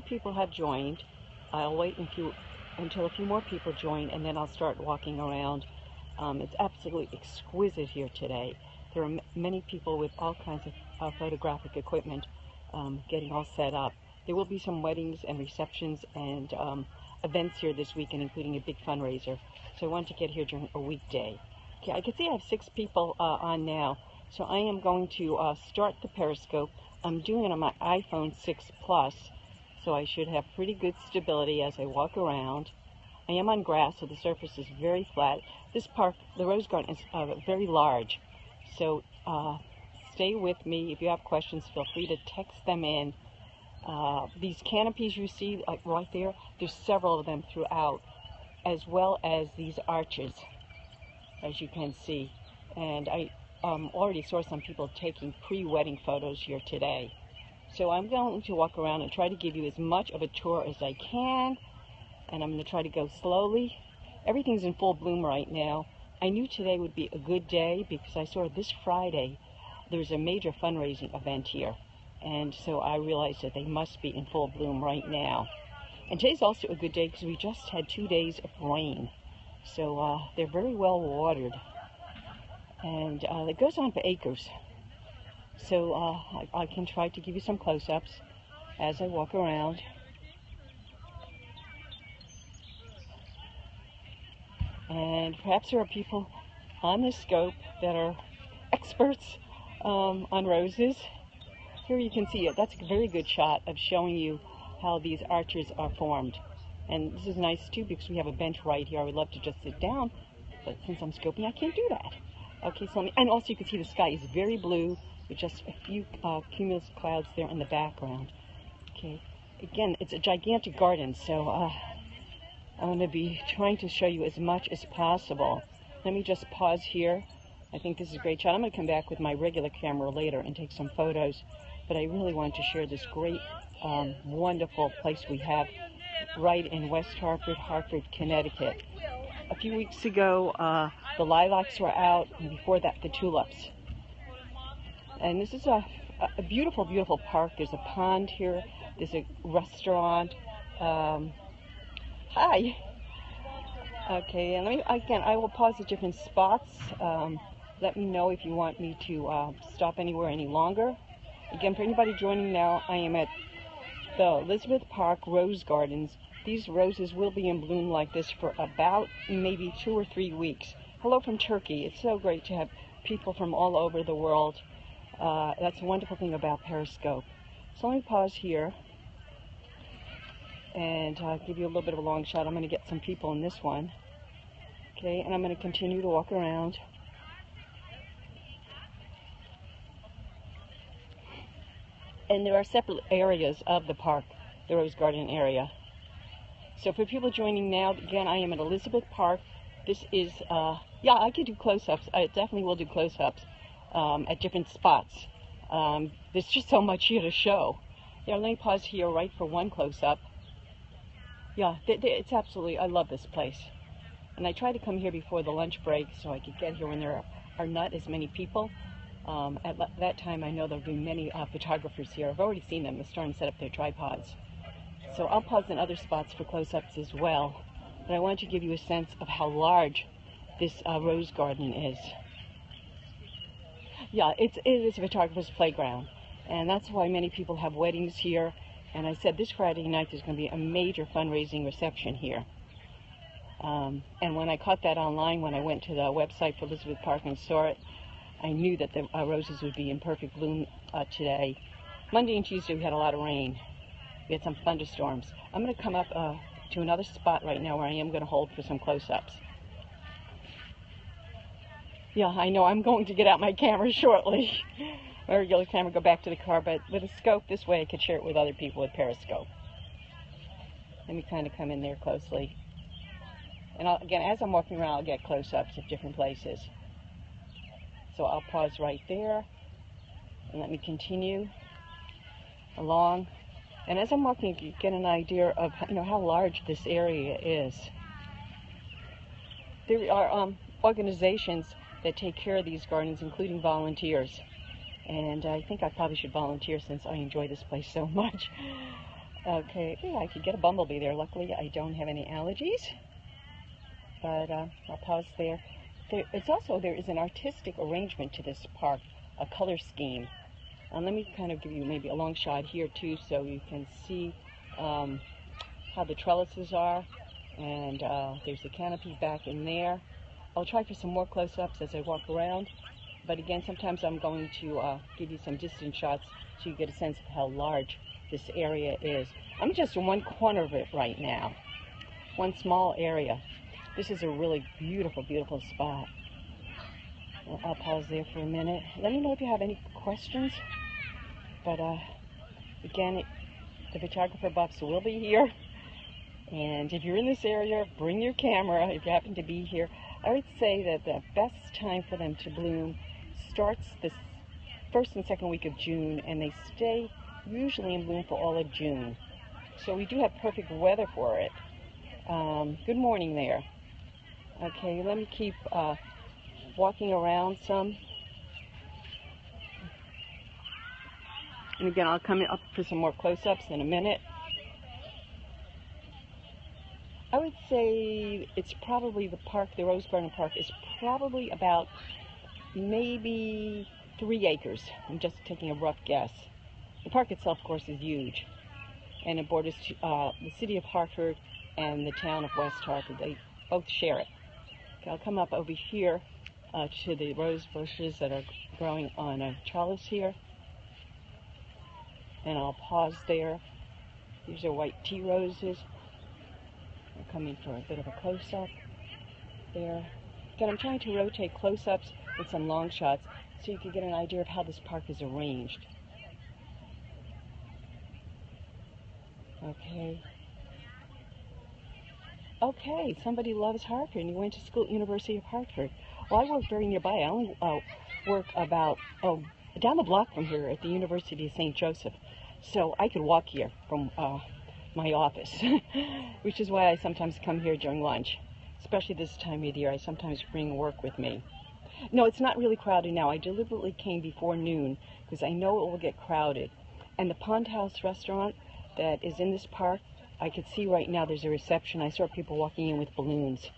People have joined. I'll wait until a few more people join, and then I'll start walking around. It's absolutely exquisite here today. There are many people with all kinds of photographic equipment getting all set up. There will be some weddings and receptions and events here this weekend, including a big fundraiser. So I wanted to get here during a weekday. Okay, I can see I have 6 people on now. So I am going to start the Periscope. I'm doing it on my iPhone 6 Plus, so I should have pretty good stability as I walk around. I am on grass, so the surface is very flat. This park, the Rose Garden, is very large. So stay with me. If you have questions, feel free to text them in. These canopies you see right there, there's several of them throughout, as well as these arches, as you can see. And I already saw some people taking pre-wedding photos here today. So I'm going to walk around and try to give you as much of a tour as I can, and I'm going to try to go slowly. Everything's in full bloom right now. I knew today would be a good day because I saw this Friday there's a major fundraising event here, and so I realized that they must be in full bloom right now. And today's also a good day because we just had 2 days of rain, so they're very well watered, and it goes on for acres. So I can try to give you some close-ups as I walk around. And perhaps there are people on this scope that are experts on roses. Here you can see it. That's a very good shot of showing you how these arches are formed. And this is nice too because we have a bench right here. I would love to just sit down, but since I'm scoping, I can't do that. Okay, so and also you can see the sky is very blue with just a few cumulus clouds there in the background. Okay, again, it's a gigantic garden, so I'm going to be trying to show you as much as possible. Let me just pause here. I think this is a great shot. I'm going to come back with my regular camera later and take some photos, but I really want to share this great, wonderful place we have right in West Hartford, Connecticut. A few weeks ago, the lilacs were out, and before that, the tulips. And this is a beautiful, beautiful park. There's a pond here. There's a restaurant. Hi. Okay, and I will pause at different spots. Let me know if you want me to stop anywhere any longer. Again, for anybody joining now, I am at the Elizabeth Park Rose Gardens. These roses will be in bloom like this for about maybe 2 or 3 weeks. Hello from Turkey. It's so great to have people from all over the world. That's a wonderful thing about Periscope. So let me pause here and give you a little bit of a long shot. I'm going to get some people in this one. Okay, and I'm going to continue to walk around. And there are separate areas of the park, the Rose Garden area. So for people joining now, again, I am at Elizabeth Park. This is, yeah, I could do close-ups. I definitely will do close-ups at different spots. There's just so much here to show. Yeah, let me pause here right for one close-up. Yeah, it's absolutely, I love this place. And I try to come here before the lunch break so I could get here when there are not as many people. At that time, I know there'll be many photographers here. I've already seen them. They're starting to set up their tripods. So I'll pause in other spots for close-ups as well. But I want to give you a sense of how large this rose garden is. Yeah, it is a photographer's playground. And that's why many people have weddings here. And I said this Friday night there's going to be a major fundraising reception here. And when I caught that online, when I went to the website for Elizabeth Park and saw it, I knew that the roses would be in perfect bloom today. Monday and Tuesday we had a lot of rain. We had some thunderstorms. I'm going to come up to another spot right now where I am going to hold for some close-ups. Yeah, I know I'm going to get out my camera shortly. My regular camera, go back to the car, but with a scope this way I could share it with other people with Periscope. Let me kind of come in there closely. And again, as I'm walking around, I'll get close-ups of different places. So I'll pause right there, and let me continue along. And as I'm walking, you get an idea of how large this area is. There are organizations that take care of these gardens, including volunteers. And I think I probably should volunteer since I enjoy this place so much. Okay, yeah, I could get a bumblebee there. Luckily, I don't have any allergies. But I'll pause there. There is an artistic arrangement to this park, a color scheme. Let me kind of give you maybe a long shot here too, so you can see how the trellises are. And there's the canopy back in there. I'll try for some more close-ups as I walk around. But again, sometimes I'm going to give you some distant shots so you get a sense of how large this area is. I'm just in one corner of it right now, one small area. This is a really beautiful, beautiful spot. I'll pause there for a minute. Let me know if you have any questions. But again, the photographer buffs will be here. And if you're in this area, bring your camera if you happen to be here. I would say that the best time for them to bloom starts this first and second week of June, and they stay usually in bloom for all of June. So we do have perfect weather for it. Good morning there. Okay, let me keep walking around some. And again, I'll come up for some more close-ups in a minute. I would say it's probably the park, the Rose Garden Park, is probably about maybe 3 acres. I'm just taking a rough guess. The park itself, of course, is huge. And it borders the city of Hartford and the town of West Hartford. They both share it. Okay, I'll come up over here to the rose bushes that are growing on a trellis here. And I'll pause there. These are white tea roses. I'm coming for a bit of a close-up there. Again, I'm trying to rotate close-ups with some long shots so you can get an idea of how this park is arranged. Okay. Okay, somebody loves Hartford and you went to school at University of Hartford. Well, I work very nearby. I only work about down the block from here at the University of St. Joseph. So I could walk here from my office, which is why I sometimes come here during lunch. Especially this time of year, I sometimes bring work with me. No, it's not really crowded now. I deliberately came before noon because I know it will get crowded. And the Pond House restaurant that is in this park, I could see right now there's a reception. I saw people walking in with balloons.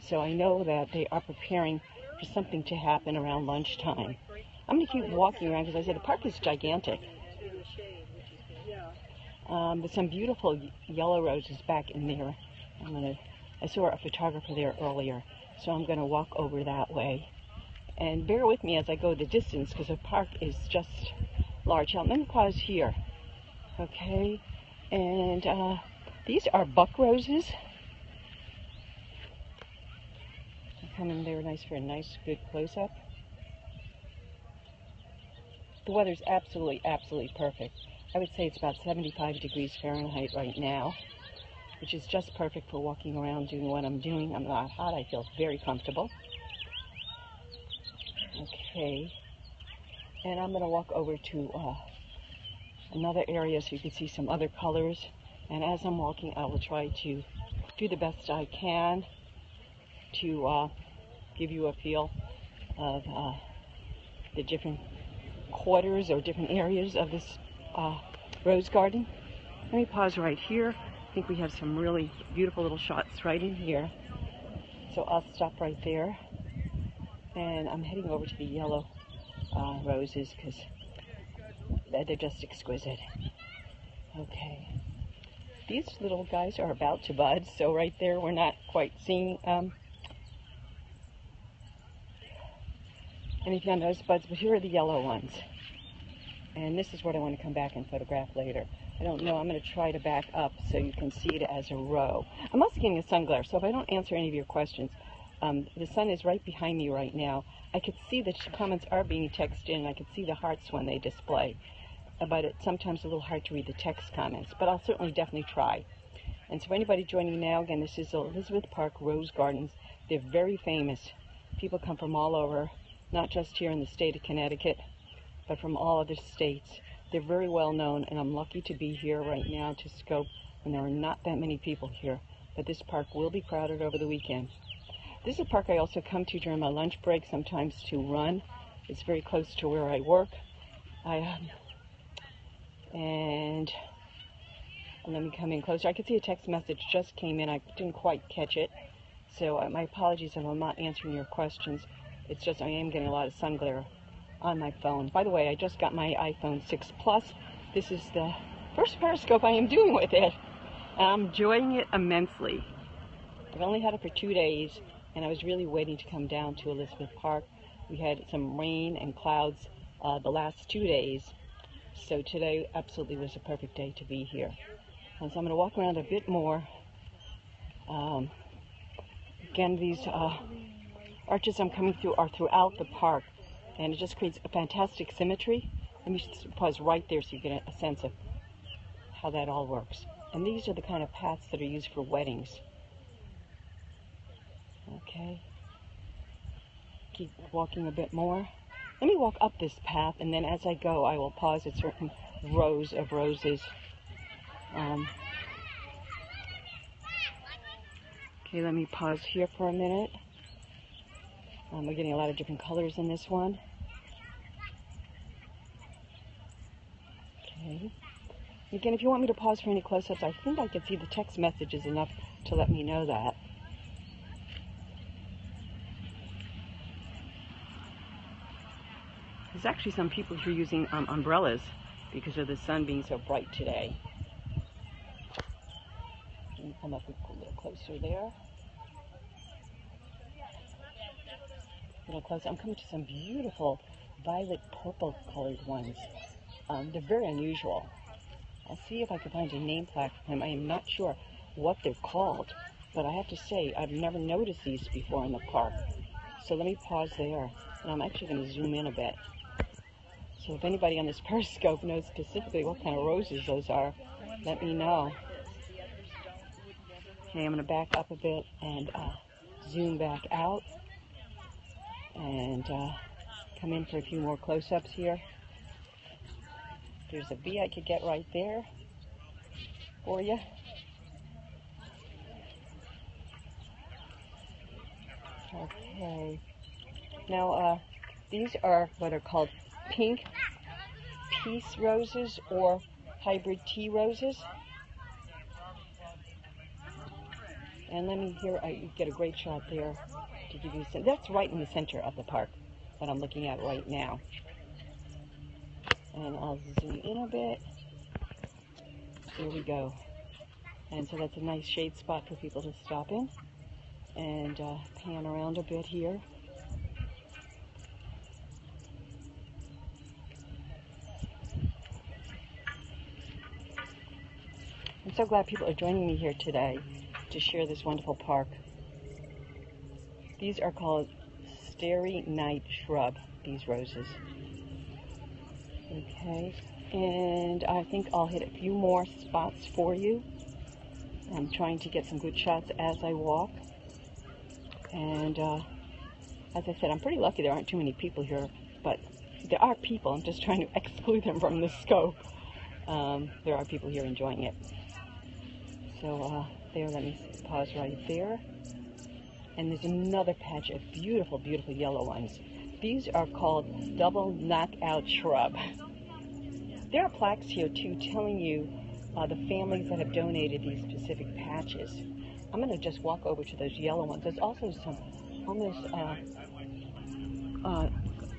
So I know that they are preparing for something to happen around lunchtime. I'm going to keep walking around because I said the park is gigantic. There's some beautiful yellow roses back in there. I saw a photographer there earlier, so I'm going to walk over that way. And bear with me as I go the distance because the park is just large. Now, let me pause here. Okay, and these are buck roses. They come in there nice for a nice, good close-up. The weather's absolutely, absolutely perfect. I would say it's about 75 degrees Fahrenheit right now, which is just perfect for walking around doing what I'm doing. I'm not hot. I feel very comfortable. Okay, and I'm going to walk over to another area so you can see some other colors. And as I'm walking, I will try to do the best I can to give you a feel of the different quarters or different areas of this rose garden. Let me pause right here. I think we have some really beautiful little shots right in here. So I'll stop right there. And I'm heading over to the yellow roses because they're just exquisite. Okay. These little guys are about to bud, so right there we're not quite seeing anything on those buds, but here are the yellow ones. And this is what I want to come back and photograph later. I don't know, I'm going to try to back up so you can see it as a row. I'm also getting a sun glare, so if I don't answer any of your questions, the sun is right behind me right now. I could see that comments are being texted in, and I could see the hearts when they display. But it's sometimes a little hard to read the text comments, but I'll certainly definitely try. And so anybody joining now, again, this is Elizabeth Park Rose Gardens. They're very famous. People come from all over, not just here in the state of Connecticut, but from all other states. They're very well known, and I'm lucky to be here right now to scope when there are not that many people here. But this park will be crowded over the weekend. This is a park I also come to during my lunch break, sometimes to run. It's very close to where I work. And And let me come in closer. I can see a text message just came in. I didn't quite catch it. So my apologies if I'm not answering your questions. It's just I am getting a lot of sun glare on my phone. By the way, I just got my iPhone 6 Plus. This is the first Periscope I am doing with it. And I'm enjoying it immensely. I've only had it for 2 days, and I was really waiting to come down to Elizabeth Park. We had some rain and clouds the last 2 days, so today absolutely was a perfect day to be here. And so I'm going to walk around a bit more. Again, these arches I'm coming through are throughout the park, and it just creates a fantastic symmetry. Let me just pause right there so you get a sense of how that all works. And these are the kind of paths that are used for weddings. Okay. Keep walking a bit more. Let me walk up this path, and then as I go, I will pause at certain rows of roses. Okay, let me pause here for a minute. We're getting a lot of different colors in this one. Okay. Again, if you want me to pause for any close-ups, I think I can see the text messages enough to let me know that. There's actually some people here using umbrellas because of the sun being so bright today. Let me come up a little closer there. A little closer. I'm coming to some beautiful violet purple colored ones. They're very unusual. I'll see if I can find a name plaque for them. I am not sure what they're called, but I have to say I've never noticed these before in the park. So let me pause there, and I'm actually going to zoom in a bit. So if anybody on this Periscope knows specifically what kind of roses those are, let me know. Okay, I'm going to back up a bit and zoom back out and come in for a few more close-ups here. There's a bee I could get right there for you. Okay. Now, these are what are called pink peace roses or hybrid tea roses. And let me here, I get a great shot there to give you some. That's right in the center of the park that I'm looking at right now. And I'll zoom in a bit. There we go. And so that's a nice shade spot for people to stop in and pan around a bit here. I'm so glad people are joining me here today to share this wonderful park. These are called Starry Night Shrub, these roses. Okay, and I think I'll hit a few more spots for you. I'm trying to get some good shots as I walk. And as I said, I'm pretty lucky there aren't too many people here, but there are people. I'm just trying to exclude them from the scope. There are people here enjoying it. So there, let me pause right there. And there's another patch of beautiful, beautiful yellow ones. These are called double knockout shrub. There are plaques here too telling you the families that have donated these specific patches. I'm going to just walk over to those yellow ones. There's also some almost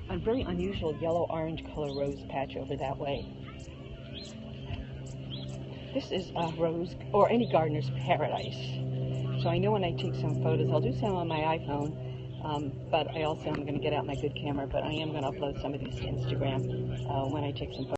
a very unusual yellow-orange color rose patch over that way. This is a rose, or any gardener's paradise. So I know when I take some photos, I'll do some on my iPhone, but I also am going to get out my good camera, but I am going to upload some of these to Instagram when I take some photos.